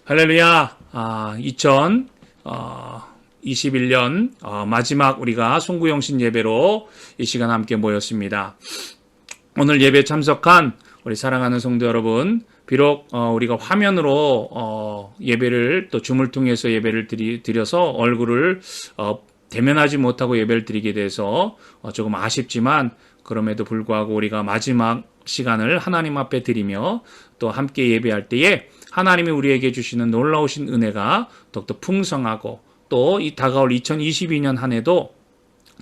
할렐루야. 2021년 마지막 우리가 송구영신 예배로 이 시간 함께 모였습니다. 오늘 예배 참석한 우리 사랑하는 성도 여러분, 비록 우리가 화면으로 예배를 또 줌을 통해서 예배를 드려서 얼굴을 대면하지 못하고 예배를 드리게 돼서 조금 아쉽지만, 그럼에도 불구하고 우리가 마지막 시간을 하나님 앞에 드리며 또 함께 예배할 때에 하나님이 우리에게 주시는 놀라우신 은혜가 더욱더 풍성하고, 또 이 다가올 2022년 한 해도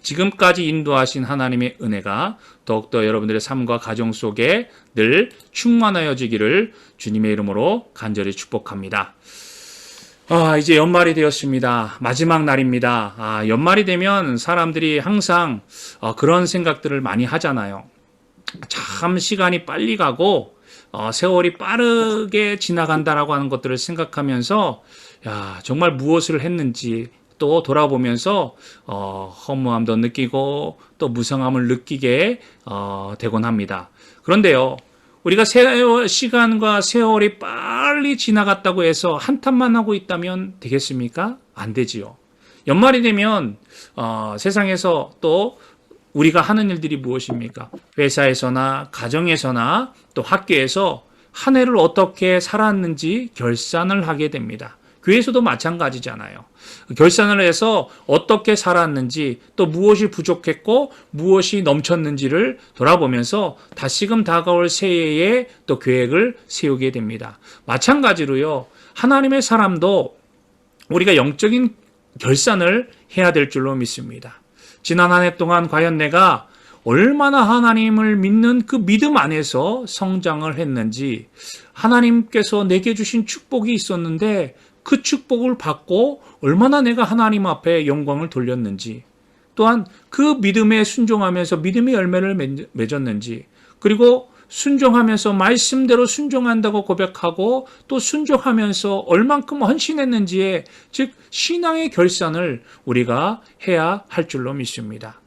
지금까지 인도하신 하나님의 은혜가 더욱더 여러분들의 삶과 가정 속에 늘 충만하여지기를 주님의 이름으로 간절히 축복합니다. 이제 연말이 되었습니다. 마지막 날입니다. 연말이 되면 사람들이 항상 그런 생각들을 많이 하잖아요. 참 시간이 빨리 가고 세월이 빠르게 지나간다라고 하는 것들을 생각하면서 정말 무엇을 했는지 또 돌아보면서 허무함도 느끼고 또 무상함을 느끼게 되곤 합니다. 그런데요, 우리가 시간과 세월이 빨리 지나갔다고 해서 한탄만 하고 있다면 되겠습니까? 안 되지요. 연말이 되면 세상에서 또 우리가 하는 일들이 무엇입니까? 회사에서나 가정에서나 또 학교에서 한 해를 어떻게 살았는지 결산을 하게 됩니다. 교회에서도 마찬가지잖아요. 결산을 해서 어떻게 살았는지, 또 무엇이 부족했고 무엇이 넘쳤는지를 돌아보면서 다시금 다가올 새해에 또 계획을 세우게 됩니다. 마찬가지로요, 하나님의 사람도 우리가 영적인 결산을 해야 될 줄로 믿습니다. 지난 한 해 동안 과연 내가 얼마나 하나님을 믿는 그 믿음 안에서 성장을 했는지, 하나님께서 내게 주신 축복이 있었는데 그 축복을 받고 얼마나 내가 하나님 앞에 영광을 돌렸는지, 또한 그 믿음에 순종하면서 믿음의 열매를 맺었는지, 그리고 순종하면서 말씀대로 순종한다고 고백하고 또 순종하면서 얼만큼 헌신했는지에, 즉 신앙의 결산을 우리가 해야 할 줄로 믿습니다.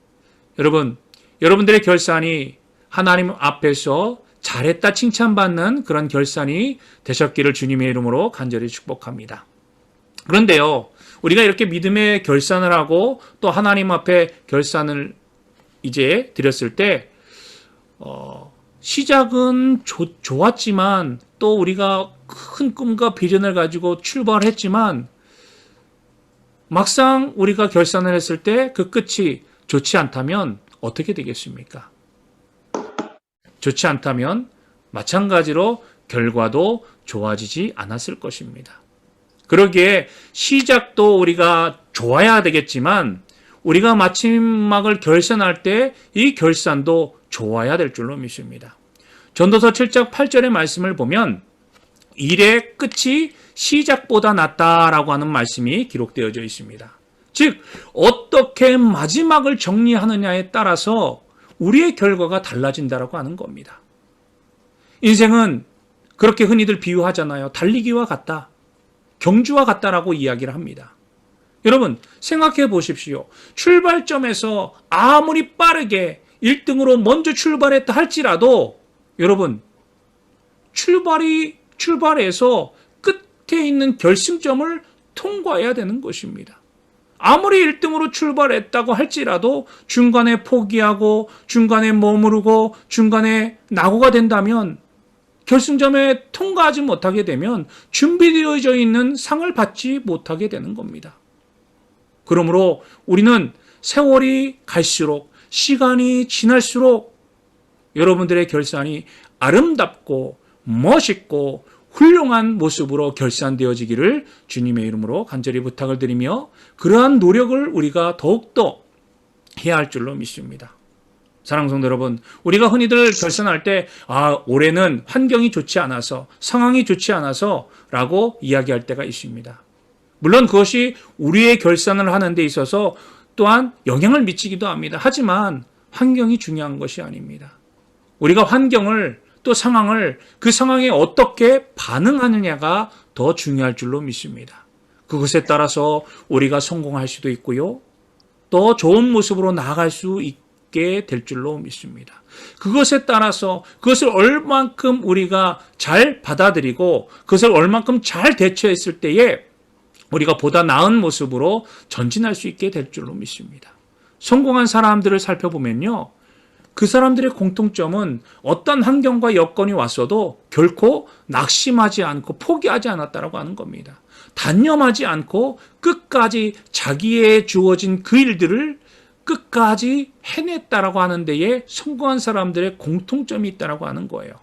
여러분들의 결산이 하나님 앞에서 잘했다 칭찬받는 그런 결산이 되셨기를 주님의 이름으로 간절히 축복합니다. 그런데요, 우리가 이렇게 믿음의 결산을 하고 또 하나님 앞에 결산을 이제 드렸을 때 시작은 좋았지만, 또 우리가 큰 꿈과 비전을 가지고 출발했지만 막상 우리가 결산을 했을 때 그 끝이 좋지 않다면 어떻게 되겠습니까? 좋지 않다면 마찬가지로 결과도 좋아지지 않았을 것입니다. 그러기에 시작도 우리가 좋아야 되겠지만, 우리가 마지막을 결산할 때 이 결산도 좋아야 될 줄로 믿습니다. 전도서 7장 8절의 말씀을 보면 일의 끝이 시작보다 낫다라고 하는 말씀이 기록되어져 있습니다. 즉, 어떻게 마지막을 정리하느냐에 따라서 우리의 결과가 달라진다라고 하는 겁니다. 인생은 그렇게 흔히들 비유하잖아요. 달리기와 같다, 경주와 같다라고 이야기를 합니다. 여러분, 생각해 보십시오. 출발점에서 아무리 빠르게 1등으로 먼저 출발했다 할지라도, 여러분, 출발해서 끝에 있는 결승점을 통과해야 되는 것입니다. 아무리 1등으로 출발했다고 할지라도 중간에 포기하고 중간에 머무르고 중간에 낙오가 된다면, 결승점에 통과하지 못하게 되면 준비되어져 있는 상을 받지 못하게 되는 겁니다. 그러므로 우리는 세월이 갈수록, 시간이 지날수록 여러분들의 결산이 아름답고 멋있고 훌륭한 모습으로 결산되어지기를 주님의 이름으로 간절히 부탁을 드리며, 그러한 노력을 우리가 더욱더 해야 할 줄로 믿습니다. 사랑하는 성도 여러분, 우리가 흔히들 결산할 때 올해는 환경이 좋지 않아서, 상황이 좋지 않아서 라고 이야기할 때가 있습니다. 물론 그것이 우리의 결산을 하는 데 있어서 또한 영향을 미치기도 합니다. 하지만 환경이 중요한 것이 아닙니다. 우리가 환경을, 또 상황을, 그 상황에 어떻게 반응하느냐가 더 중요할 줄로 믿습니다. 그것에 따라서 우리가 성공할 수도 있고요, 또 좋은 모습으로 나아갈 수 있게 될 줄로 믿습니다. 그것에 따라서 그것을 얼만큼 우리가 잘 받아들이고 그것을 얼만큼 잘 대처했을 때에 우리가 보다 나은 모습으로 전진할 수 있게 될 줄로 믿습니다. 성공한 사람들을 살펴보면요. 그 사람들의 공통점은 어떤 환경과 여건이 왔어도 결코 낙심하지 않고 포기하지 않았다라고 하는 겁니다. 단념하지 않고 끝까지 자기의 주어진 그 일들을 끝까지 해냈다라고 하는 데에 성공한 사람들의 공통점이 있다라고 하는 거예요.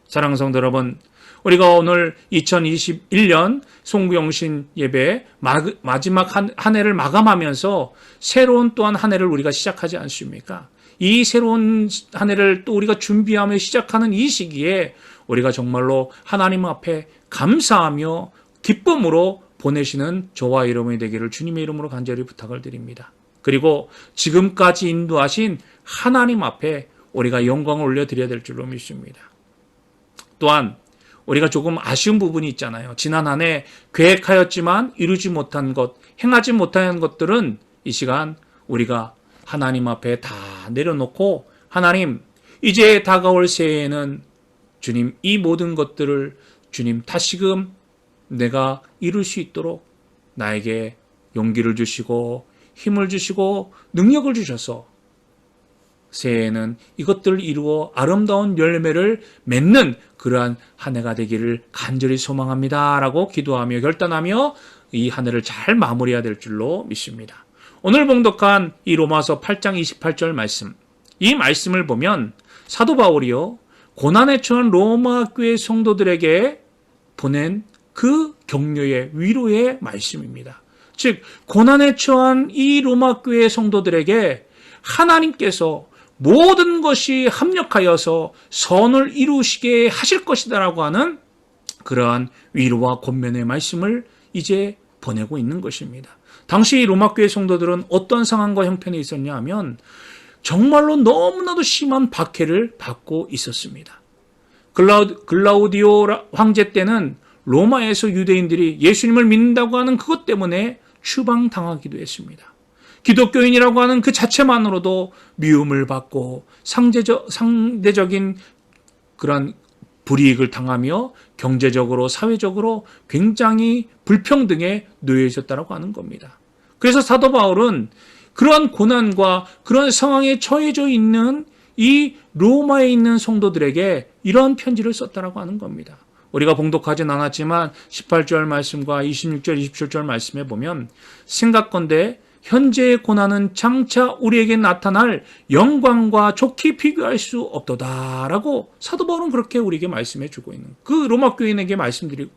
사랑하는 성도 여러분, 우리가 오늘 2021년 송구영신 예배 마지막 한 해를 마감하면서 새로운 또한 한 해를 우리가 시작하지 않습니까? 이 새로운 한 해를 또 우리가 준비하며 시작하는 이 시기에 우리가 정말로 하나님 앞에 감사하며 기쁨으로 보내시는 저와 여러분이 되기를 주님의 이름으로 간절히 부탁을 드립니다. 그리고 지금까지 인도하신 하나님 앞에 우리가 영광을 올려드려야 될 줄로 믿습니다. 또한 우리가 조금 아쉬운 부분이 있잖아요. 지난 한 해 계획하였지만 이루지 못한 것, 행하지 못한 것들은 이 시간 우리가 하나님 앞에 다 내려놓고 하나님, 이제 다가올 새해에는 주님 이 모든 것들을 주님 다시금 내가 이룰 수 있도록 나에게 용기를 주시고 힘을 주시고 능력을 주셔서 새해에는 이것들을 이루어 아름다운 열매를 맺는 그러한 한 해가 되기를 간절히 소망합니다. 라고 기도하며 결단하며 이 한 해를 잘 마무리해야 될 줄로 믿습니다. 오늘 봉독한 이 로마서 8장 28절 말씀, 이 말씀을 보면 사도 바울이요 고난에 처한 로마 교회 성도들에게 보낸 그 격려의 위로의 말씀입니다. 즉 고난에 처한 이 로마 교회 성도들에게 하나님께서 모든 것이 합력하여서 선을 이루시게 하실 것이다라고 하는 그러한 위로와 권면의 말씀을 이제 보내고 있는 것입니다. 당시 로마 교회 성도들은 어떤 상황과 형편에 있었냐 하면 정말로 너무나도 심한 박해를 받고 있었습니다. 글라우디오 황제 때는 로마에서 유대인들이 예수님을 믿는다고 하는 그것 때문에 추방당하기도 했습니다. 기독교인이라고 하는 그 자체만으로도 미움을 받고 상대적인 그런 불이익을 당하며 경제적으로 사회적으로 굉장히 불평등에 놓여 있었다고 하는 겁니다. 그래서 사도 바울은 그러한 고난과 그런 상황에 처해져 있는 이 로마에 있는 성도들에게 이러한 편지를 썼다고 하는 겁니다. 우리가 봉독하진 않았지만 18절 말씀과 26절, 27절 말씀에 보면 생각건대 현재의 고난은 장차 우리에게 나타날 영광과 좋게 비교할 수 없도다라고 사도 바울은 그렇게 우리에게 말씀해 주고 있는 그 로마 교인에게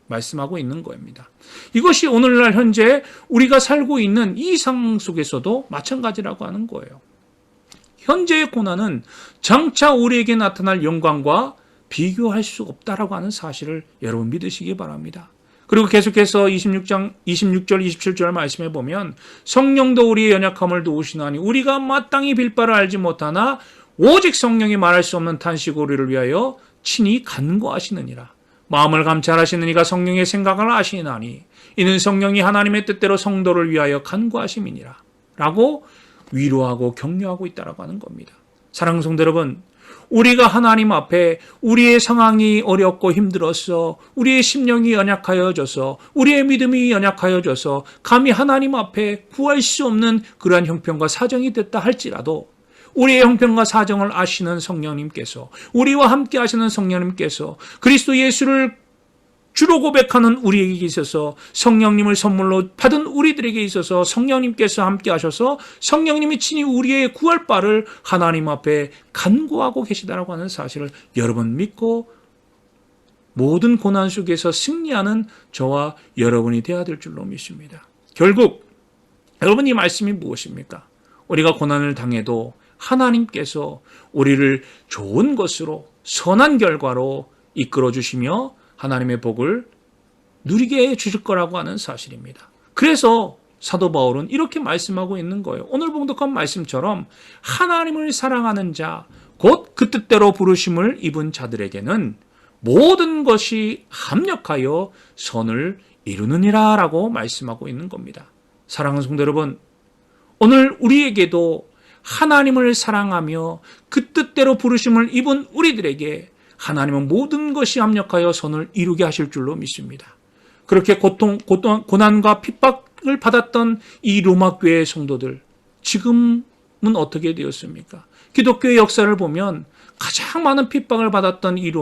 말씀하고 있는 겁니다. 이것이 오늘날 현재 우리가 살고 있는 이 상황 속에서도 마찬가지라고 하는 거예요. 현재의 고난은 장차 우리에게 나타날 영광과 비교할 수 없다라고 하는 사실을 여러분 믿으시기 바랍니다. 그리고 계속해서 26절, 27절 말씀해 보면 성령도 우리의 연약함을 도우시나니 우리가 마땅히 빌 바를 알지 못하나 오직 성령이 말할 수 없는 탄식 우리를 위하여 친히 간구하시느니라. 마음을 감찰하시는 이가 성령의 생각을 아시나니 이는 성령이 하나님의 뜻대로 성도를 위하여 간구하심이니라. 라고 위로하고 격려하고 있다라고 하는 겁니다. 사랑하는 성도 여러분, 우리가 하나님 앞에 우리의 상황이 어렵고 힘들어서 우리의 심령이 연약하여져서 우리의 믿음이 연약하여져서 감히 하나님 앞에 구할 수 없는 그러한 형편과 사정이 됐다 할지라도 우리의 형편과 사정을 아시는 성령님께서 우리와 함께 하시는 성령님께서 그리스도 예수를 주로 고백하는 우리에게 있어서 성령님을 선물로 받은 우리들에게 있어서 성령님께서 함께 하셔서 성령님이 친히 우리의 구할 바를 하나님 앞에 간구하고 계시다라고 하는 사실을 여러분 믿고 모든 고난 속에서 승리하는 저와 여러분이 되어야 될 줄로 믿습니다. 결국 여러분 이 말씀이 무엇입니까? 우리가 고난을 당해도 하나님께서 우리를 좋은 것으로 선한 결과로 이끌어 주시며 하나님의 복을 누리게 해 주실 거라고 하는 사실입니다. 그래서 사도 바울은 이렇게 말씀하고 있는 거예요. 오늘 봉독한 말씀처럼 하나님을 사랑하는 자, 곧 그 뜻대로 부르심을 입은 자들에게는 모든 것이 합력하여 선을 이루느니라 라고 말씀하고 있는 겁니다. 사랑하는 성도 여러분, 오늘 우리에게도 하나님을 사랑하며 그 뜻대로 부르심을 입은 우리들에게 하나님은 모든 것이 합력하여 선을 이루게 하실 줄로 믿습니다. 그렇게 고난과 핍박을 받았던 이 로마 교회의 성도들, 지금은 어떻게 되었습니까? 기독교의 역사를 보면 가장 많은 핍박을 받았던 이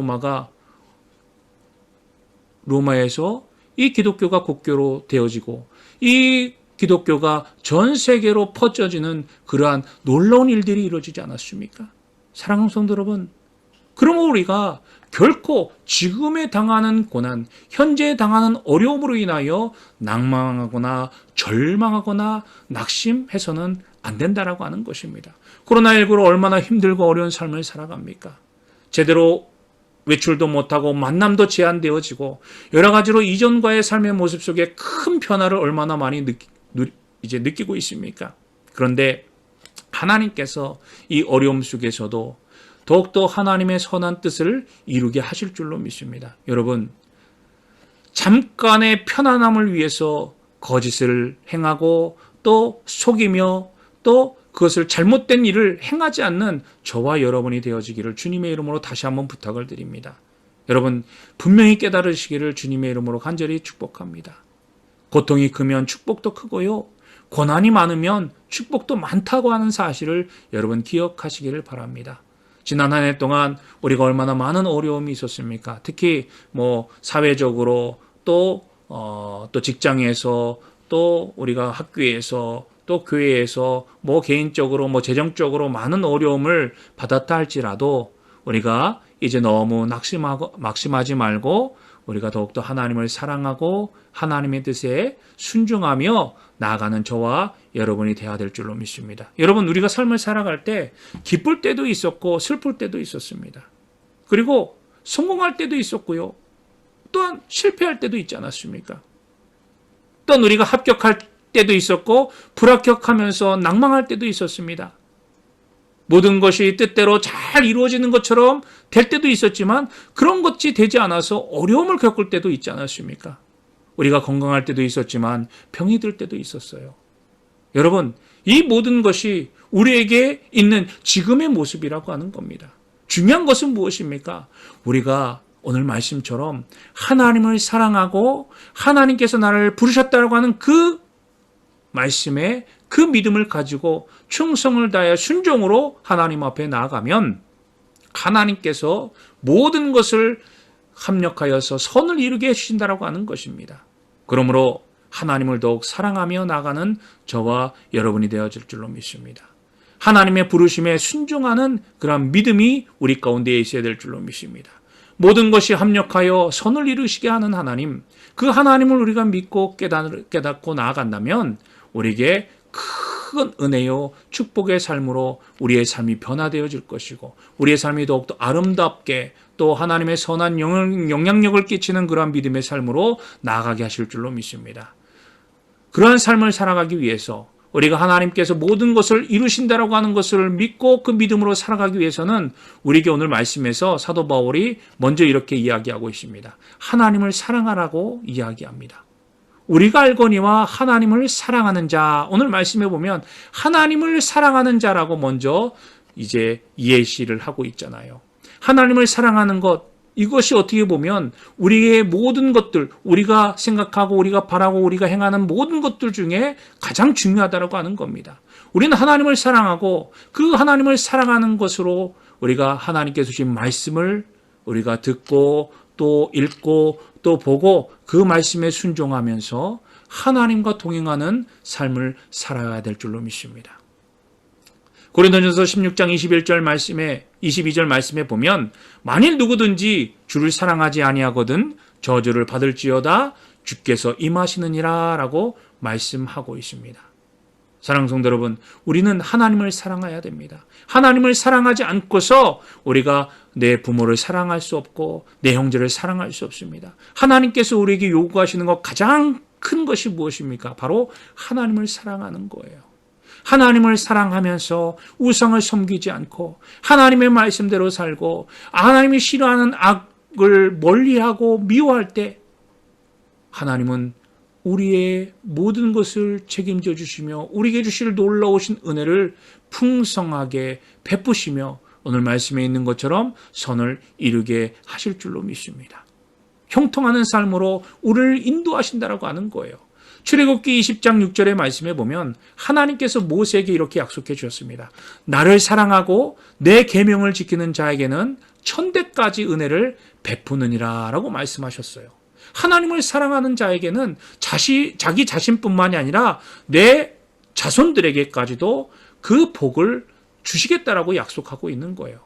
로마에서 이 기독교가 국교로 되어지고 이 기독교가 전 세계로 퍼져지는 그러한 놀라운 일들이 이루어지지 않았습니까? 사랑하는 성도 여러분, 그러면 우리가 결코 지금에 당하는 고난, 현재 당하는 어려움으로 인하여 낭망하거나 절망하거나 낙심해서는 안 된다라고 하는 것입니다. 코로나19로 얼마나 힘들고 어려운 삶을 살아갑니까? 제대로 외출도 못하고 만남도 제한되어지고 여러 가지로 이전과의 삶의 모습 속에 큰 변화를 얼마나 많이 느끼고 있습니까? 그런데 하나님께서 이 어려움 속에서도 더욱더 하나님의 선한 뜻을 이루게 하실 줄로 믿습니다. 여러분, 잠깐의 편안함을 위해서 거짓을 행하고 또 속이며 또 그것을 잘못된 일을 행하지 않는 저와 여러분이 되어지기를 주님의 이름으로 다시 한번 부탁을 드립니다. 여러분, 분명히 깨달으시기를 주님의 이름으로 간절히 축복합니다. 고통이 크면 축복도 크고요. 고난이 많으면 축복도 많다고 하는 사실을 여러분 기억하시기를 바랍니다. 지난 한 해 동안 우리가 얼마나 많은 어려움이 있었습니까? 특히 사회적으로 또 직장에서 또 우리가 학교에서 또 교회에서 개인적으로 재정적으로 많은 어려움을 받았다 할지라도 우리가 이제 너무 낙심하지 말고 우리가 더욱더 하나님을 사랑하고 하나님의 뜻에 순종하며 나아가는 저와 여러분이 되어야 될 줄로 믿습니다. 여러분, 우리가 삶을 살아갈 때 기쁠 때도 있었고 슬플 때도 있었습니다. 그리고 성공할 때도 있었고요. 또한 실패할 때도 있지 않았습니까? 또한 우리가 합격할 때도 있었고 불합격하면서 낭망할 때도 있었습니다. 모든 것이 뜻대로 잘 이루어지는 것처럼 될 때도 있었지만 그런 것이 되지 않아서 어려움을 겪을 때도 있지 않았습니까? 우리가 건강할 때도 있었지만 병이 들 때도 있었어요. 여러분, 이 모든 것이 우리에게 있는 지금의 모습이라고 하는 겁니다. 중요한 것은 무엇입니까? 우리가 오늘 말씀처럼 하나님을 사랑하고 하나님께서 나를 부르셨다고 하는 그 말씀에 그 믿음을 가지고 충성을 다해 순종으로 하나님 앞에 나아가면 하나님께서 모든 것을 합력하여서 선을 이루게 해주신다라고 하는 것입니다. 그러므로 하나님을 더욱 사랑하며 나아가는 저와 여러분이 되어질 줄로 믿습니다. 하나님의 부르심에 순종하는 그런 믿음이 우리 가운데 있어야 될 줄로 믿습니다. 모든 것이 합력하여 선을 이루시게 하는 하나님, 그 하나님을 우리가 믿고 깨닫고 나아간다면 우리에게 큰 은혜요 축복의 삶으로 우리의 삶이 변화되어질 것이고 우리의 삶이 더욱더 아름답게 또 하나님의 선한 영향력을 끼치는 그러한 믿음의 삶으로 나아가게 하실 줄로 믿습니다. 그러한 삶을 살아가기 위해서 우리가 하나님께서 모든 것을 이루신다라고 하는 것을 믿고 그 믿음으로 살아가기 위해서는 우리에게 오늘 말씀에서 사도 바울이 먼저 이렇게 이야기하고 있습니다. 하나님을 사랑하라고 이야기합니다. 우리가 알거니와 하나님을 사랑하는 자, 오늘 말씀해 보면 하나님을 사랑하는 자라고 먼저 이제 예시를 하고 있잖아요. 하나님을 사랑하는 것, 이것이 어떻게 보면 우리의 모든 것들, 우리가 생각하고 우리가 바라고 우리가 행하는 모든 것들 중에 가장 중요하다고 하는 겁니다. 우리는 하나님을 사랑하고 그 하나님을 사랑하는 것으로 우리가 하나님께서 주신 말씀을 우리가 듣고 또 읽고 또 보고 그 말씀에 순종하면서 하나님과 동행하는 삶을 살아야 될 줄로 믿습니다. 고린도전서 16장 22절 말씀에 보면 만일 누구든지 주를 사랑하지 아니하거든 저주를 받을지어다 주께서 임하시느니라 라고 말씀하고 있습니다. 사랑하는 성도 여러분, 우리는 하나님을 사랑해야 됩니다. 하나님을 사랑하지 않고서 우리가 내 부모를 사랑할 수 없고 내 형제를 사랑할 수 없습니다. 하나님께서 우리에게 요구하시는 것 가장 큰 것이 무엇입니까? 바로 하나님을 사랑하는 거예요. 하나님을 사랑하면서 우상을 섬기지 않고 하나님의 말씀대로 살고 하나님이 싫어하는 악을 멀리하고 미워할 때 하나님은 우리의 모든 것을 책임져 주시며 우리에게 주실 놀라우신 은혜를 풍성하게 베푸시며 오늘 말씀에 있는 것처럼 선을 이루게 하실 줄로 믿습니다. 형통하는 삶으로 우리를 인도하신다라고 하는 거예요. 출애굽기 20장 6절의 말씀에 보면 하나님께서 모세에게 이렇게 약속해 주셨습니다. 나를 사랑하고 내 계명을 지키는 자에게는 천대까지 은혜를 베푸느니라 라고 말씀하셨어요. 하나님을 사랑하는 자에게는 자기 자신뿐만이 아니라 내 자손들에게까지도 그 복을 주시겠다라고 약속하고 있는 거예요.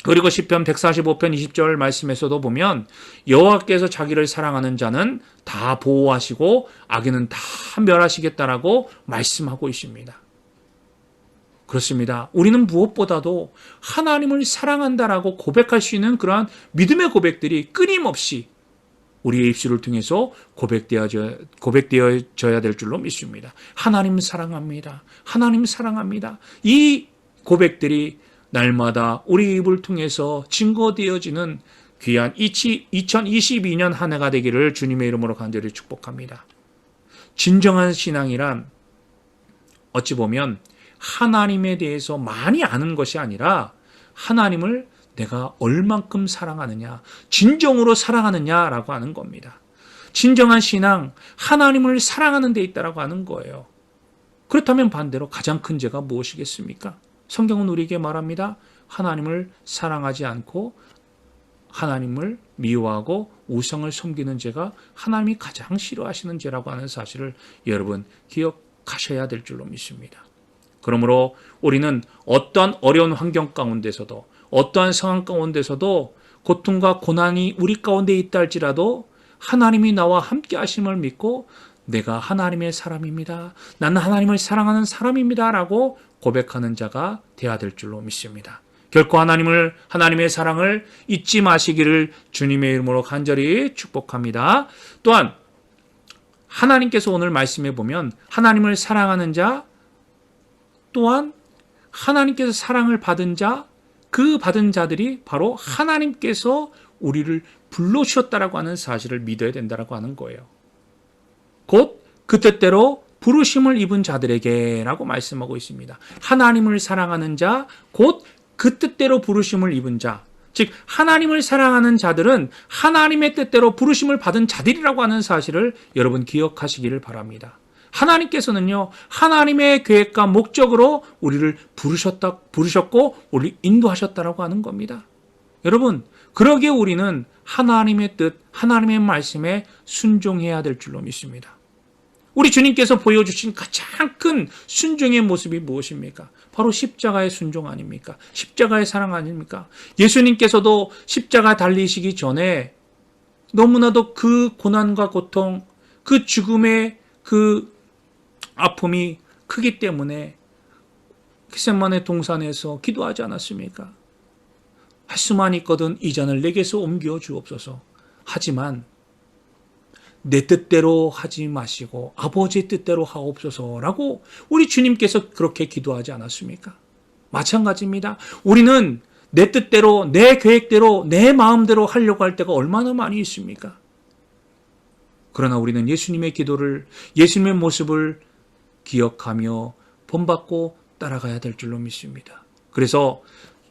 그리고 시편 145편 20절 말씀에서도 보면 여호와께서 자기를 사랑하는 자는 다 보호하시고 악인은 다 멸하시겠다라고 말씀하고 있습니다. 그렇습니다. 우리는 무엇보다도 하나님을 사랑한다라고 고백할 수 있는 그러한 믿음의 고백들이 끊임없이 우리의 입술을 통해서 고백되어져야 될 줄로 믿습니다. 하나님 사랑합니다. 하나님 사랑합니다. 이 고백들이 날마다 우리 입을 통해서 증거되어지는 귀한 2022년 한 해가 되기를 주님의 이름으로 간절히 축복합니다. 진정한 신앙이란 어찌 보면 하나님에 대해서 많이 아는 것이 아니라 하나님을 내가 얼만큼 사랑하느냐, 진정으로 사랑하느냐라고 하는 겁니다. 진정한 신앙, 하나님을 사랑하는 데 있다라고 하는 거예요. 그렇다면 반대로 가장 큰 죄가 무엇이겠습니까? 성경은 우리에게 말합니다. 하나님을 사랑하지 않고 하나님을 미워하고 우상을 섬기는 죄가 하나님이 가장 싫어하시는 죄라고 하는 사실을 여러분 기억하셔야 될 줄로 믿습니다. 그러므로 우리는 어떠한 어려운 환경 가운데서도 어떠한 상황 가운데서도 고통과 고난이 우리 가운데 있다 할지라도 하나님이 나와 함께 하심을 믿고 내가 하나님의 사람입니다. 나는 하나님을 사랑하는 사람입니다. 라고 고백하는 자가 되어야 될 줄로 믿습니다. 결코 하나님의 사랑을 잊지 마시기를 주님의 이름으로 간절히 축복합니다. 또한 하나님께서 오늘 말씀해 보면 하나님을 사랑하는 자 또한 하나님께서 사랑을 받은 자, 그 받은 자들이 바로 하나님께서 우리를 불러주셨다라고 하는 사실을 믿어야 된다라고 하는 거예요. 곧 그 뜻대로 부르심을 입은 자들에게 라고 말씀하고 있습니다. 하나님을 사랑하는 자, 곧 그 뜻대로 부르심을 입은 자, 즉 하나님을 사랑하는 자들은 하나님의 뜻대로 부르심을 받은 자들이라고 하는 사실을 여러분 기억하시기를 바랍니다. 하나님께서는요, 하나님의 계획과 목적으로 우리를 부르셨고 우리를 인도하셨다라고 하는 겁니다. 여러분, 그러기에 우리는 하나님의 뜻, 하나님의 말씀에 순종해야 될 줄로 믿습니다. 우리 주님께서 보여주신 가장 큰 순종의 모습이 무엇입니까? 바로 십자가의 순종 아닙니까? 십자가의 사랑 아닙니까? 예수님께서도 십자가 달리시기 전에 너무나도 그 고난과 고통, 그 죽음의 그 아픔이 크기 때문에 겟세마네 동산에서 기도하지 않았습니까? 할 수만 있거든 이 잔을 내게서 옮겨 주옵소서. 하지만 내 뜻대로 하지 마시고 아버지의 뜻대로 하옵소서라고 우리 주님께서 그렇게 기도하지 않았습니까? 마찬가지입니다. 우리는 내 뜻대로, 내 계획대로, 내 마음대로 하려고 할 때가 얼마나 많이 있습니까? 그러나 우리는 예수님의 기도를, 예수님의 모습을 기억하며 본받고 따라가야 될 줄로 믿습니다. 그래서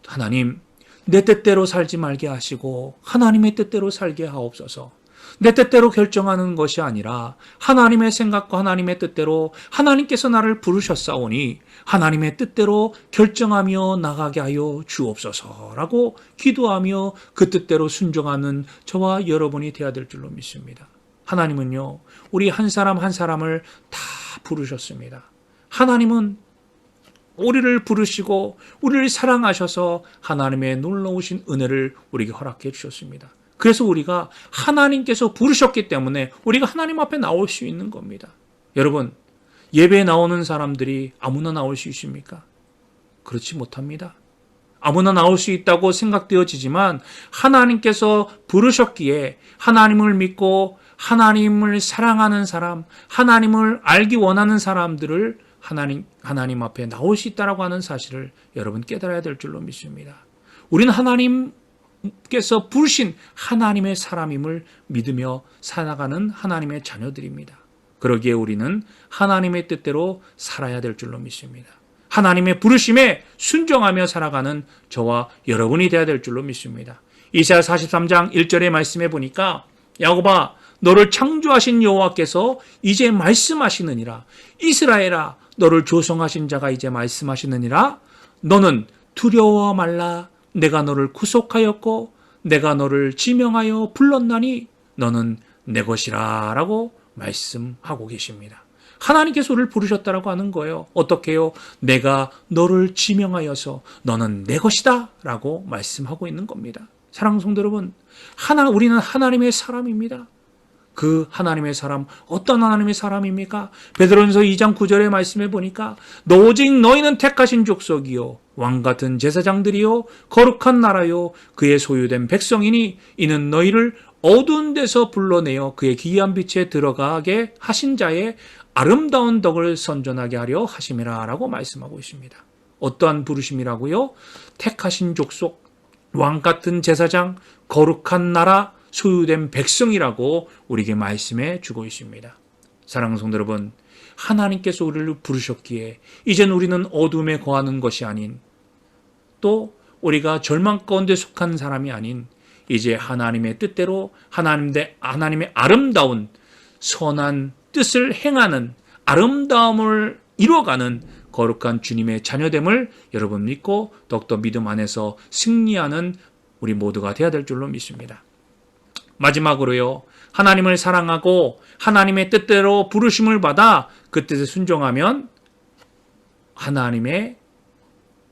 하나님, 내 뜻대로 살지 말게 하시고 하나님의 뜻대로 살게 하옵소서. 내 뜻대로 결정하는 것이 아니라 하나님의 생각과 하나님의 뜻대로 하나님께서 나를 부르셨사오니 하나님의 뜻대로 결정하며 나가게 하여 주옵소서라고 기도하며 그 뜻대로 순종하는 저와 여러분이 되어야 될 줄로 믿습니다. 하나님은요, 우리 한 사람 한 사람을 다 부르셨습니다. 하나님은 우리를 부르시고 우리를 사랑하셔서 하나님의 놀라우신 은혜를 우리에게 허락해 주셨습니다. 그래서 우리가 하나님께서 부르셨기 때문에 우리가 하나님 앞에 나올 수 있는 겁니다. 여러분, 예배에 나오는 사람들이 아무나 나올 수 있습니까? 그렇지 못합니다. 아무나 나올 수 있다고 생각되어지지만 하나님께서 부르셨기에 하나님을 믿고 하나님을 사랑하는 사람, 하나님을 알기 원하는 사람들을 하나님 앞에 나올 수 있다고 하는 사실을 여러분 깨달아야 될 줄로 믿습니다. 우리는 하나님께서 부르신 하나님의 사람임을 믿으며 살아가는 하나님의 자녀들입니다. 그러기에 우리는 하나님의 뜻대로 살아야 될 줄로 믿습니다. 하나님의 부르심에 순종하며 살아가는 저와 여러분이 되어야 될 줄로 믿습니다. 이사야 43장 1절의 말씀에 보니까 야곱아 너를 창조하신 여호와께서 이제 말씀하시느니라. 이스라엘아 너를 조성하신 자가 이제 말씀하시느니라. 너는 두려워 말라. 내가 너를 구속하였고 내가 너를 지명하여 불렀나니 너는 내 것이라 라고 말씀하고 계십니다. 하나님께서 우리를 부르셨다라고 하는 거예요. 어떻게 해요? 내가 너를 지명하여서 너는 내 것이다 라고 말씀하고 있는 겁니다. 사랑하는 성도 여러분, 우리는 하나님의 사람입니다. 그 하나님의 사람, 어떤 하나님의 사람입니까? 베드로전서 2장 9절의 말씀에 보니까 오직 너희는 택하신 족속이요 왕같은 제사장들이요 거룩한 나라요 그의 소유된 백성이니 이는 너희를 어두운 데서 불러내어 그의 기이한 빛에 들어가게 하신 자의 아름다운 덕을 선전하게 하려 하심이라 라고 말씀하고 있습니다. 어떠한 부르심이라고요? 택하신 족속, 왕같은 제사장, 거룩한 나라, 소유된 백성이라고 우리에게 말씀해 주고 있습니다. 사랑하는 성도 여러분, 하나님께서 우리를 부르셨기에 이제는 우리는 어둠에 거하는 것이 아닌 또 우리가 절망 가운데 속한 사람이 아닌 이제 하나님의 뜻대로 하나님의 아름다운 선한 뜻을 행하는 아름다움을 이루어가는 거룩한 주님의 자녀됨을 여러분 믿고 더욱더 믿음 안에서 승리하는 우리 모두가 되어야 될 줄로 믿습니다. 마지막으로요. 하나님을 사랑하고 하나님의 뜻대로 부르심을 받아 그 뜻에 순종하면 하나님의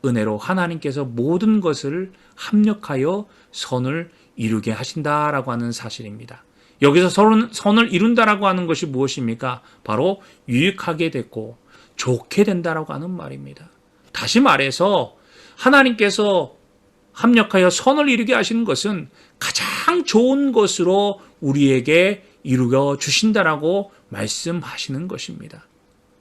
은혜로 하나님께서 모든 것을 합력하여 선을 이루게 하신다라고 하는 사실입니다. 여기서 선을 이룬다라고 하는 것이 무엇입니까? 바로 유익하게 됐고 좋게 된다라고 하는 말입니다. 다시 말해서 하나님께서 합력하여 선을 이루게 하시는 것은 가장 좋은 것으로 우리에게 이루어 주신다라고 말씀하시는 것입니다.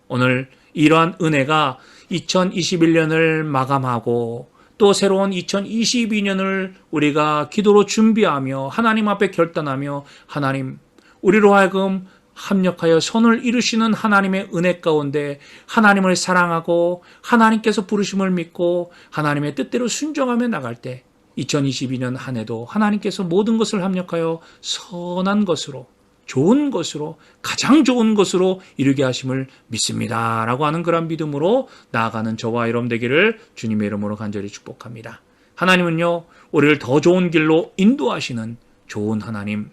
오늘 이러한 은혜가 2021년을 마감하고 또 새로운 2022년을 우리가 기도로 준비하며 하나님 앞에 결단하며 하나님 우리로 하여금 합력하여 선을 이루시는 하나님의 은혜 가운데 하나님을 사랑하고 하나님께서 부르심을 믿고 하나님의 뜻대로 순종하며 나갈 때 2022년 한 해도 하나님께서 모든 것을 합력하여 선한 것으로 좋은 것으로 가장 좋은 것으로 이루게 하심을 믿습니다 라고 하는 그런 믿음으로 나아가는 저와 여러분 되기를 주님의 이름으로 간절히 축복합니다. 하나님은요 우리를 더 좋은 길로 인도하시는 좋은 하나님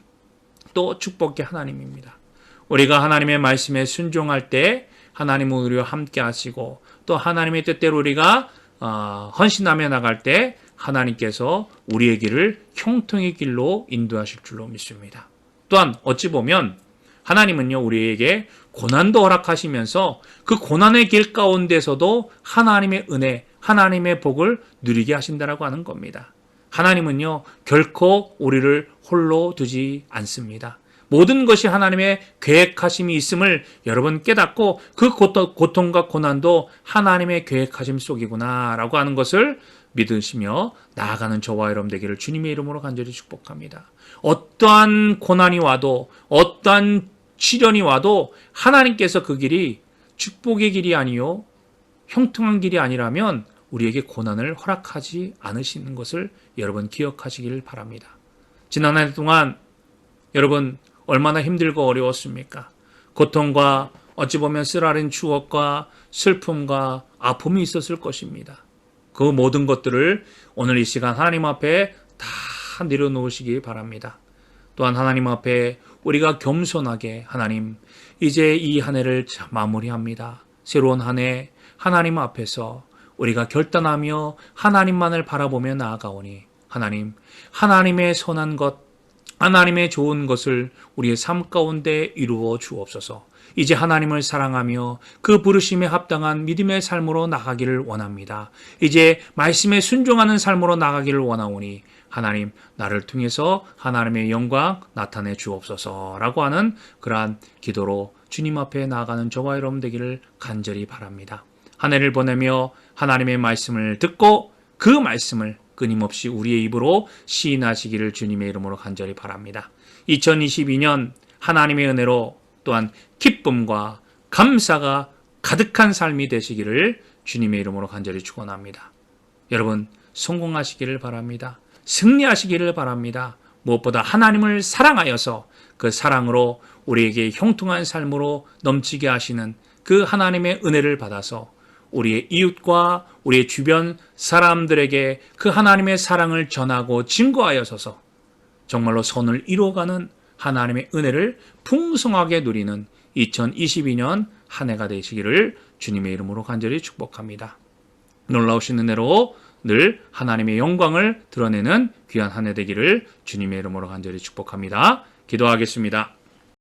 또 축복의 하나님입니다. 우리가 하나님의 말씀에 순종할 때 하나님은 우리와 함께 하시고 또 하나님의 뜻대로 우리가 헌신하며 나갈 때 하나님께서 우리의 길을 형통의 길로 인도하실 줄로 믿습니다. 또한 어찌 보면 하나님은요 우리에게 고난도 허락하시면서 그 고난의 길 가운데서도 하나님의 은혜, 하나님의 복을 누리게 하신다라고 하는 겁니다. 하나님은요 결코 우리를 홀로 두지 않습니다. 모든 것이 하나님의 계획하심이 있음을 여러분 깨닫고 그 고통과 고난도 하나님의 계획하심 속이구나 라고 하는 것을 믿으시며 나아가는 저와 여러분 되기를 주님의 이름으로 간절히 축복합니다. 어떠한 고난이 와도 어떠한 시련이 와도 하나님께서 그 길이 축복의 길이 아니요 형통한 길이 아니라면 우리에게 고난을 허락하지 않으시는 것을 여러분 기억하시길 바랍니다. 지난 한 해 동안 여러분 얼마나 힘들고 어려웠습니까? 고통과 어찌 보면 쓰라린 추억과 슬픔과 아픔이 있었을 것입니다. 그 모든 것들을 오늘 이 시간 하나님 앞에 다 내려놓으시기 바랍니다. 또한 하나님 앞에 우리가 겸손하게 하나님 이제 이 한 해를 마무리합니다. 새로운 한 해 하나님 앞에서 우리가 결단하며 하나님만을 바라보며 나아가오니 하나님 하나님의 선한 것 하나님의 좋은 것을 우리의 삶 가운데 이루어 주옵소서. 이제 하나님을 사랑하며 그 부르심에 합당한 믿음의 삶으로 나가기를 원합니다. 이제 말씀에 순종하는 삶으로 나가기를 원하오니 하나님 나를 통해서 하나님의 영광 나타내 주옵소서라고 하는 그러한 기도로 주님 앞에 나아가는 저와 여러분 되기를 간절히 바랍니다. 한 해를 보내며 하나님의 말씀을 듣고 그 말씀을 끊임없이 우리의 입으로 시인하시기를 주님의 이름으로 간절히 바랍니다. 2022년 하나님의 은혜로 또한 기쁨과 감사가 가득한 삶이 되시기를 주님의 이름으로 간절히 축원합니다. 여러분 성공하시기를 바랍니다. 승리하시기를 바랍니다. 무엇보다 하나님을 사랑하여서 그 사랑으로 우리에게 형통한 삶으로 넘치게 하시는 그 하나님의 은혜를 받아서 우리의 이웃과 우리의 주변 사람들에게 그 하나님의 사랑을 전하고 증거하여서서 정말로 선을 이루어가는 하나님의 은혜를 풍성하게 누리는 2022년 한 해가 되시기를 주님의 이름으로 간절히 축복합니다. 놀라우신 은혜로 늘 하나님의 영광을 드러내는 귀한 한 해 되기를 주님의 이름으로 간절히 축복합니다. 기도하겠습니다.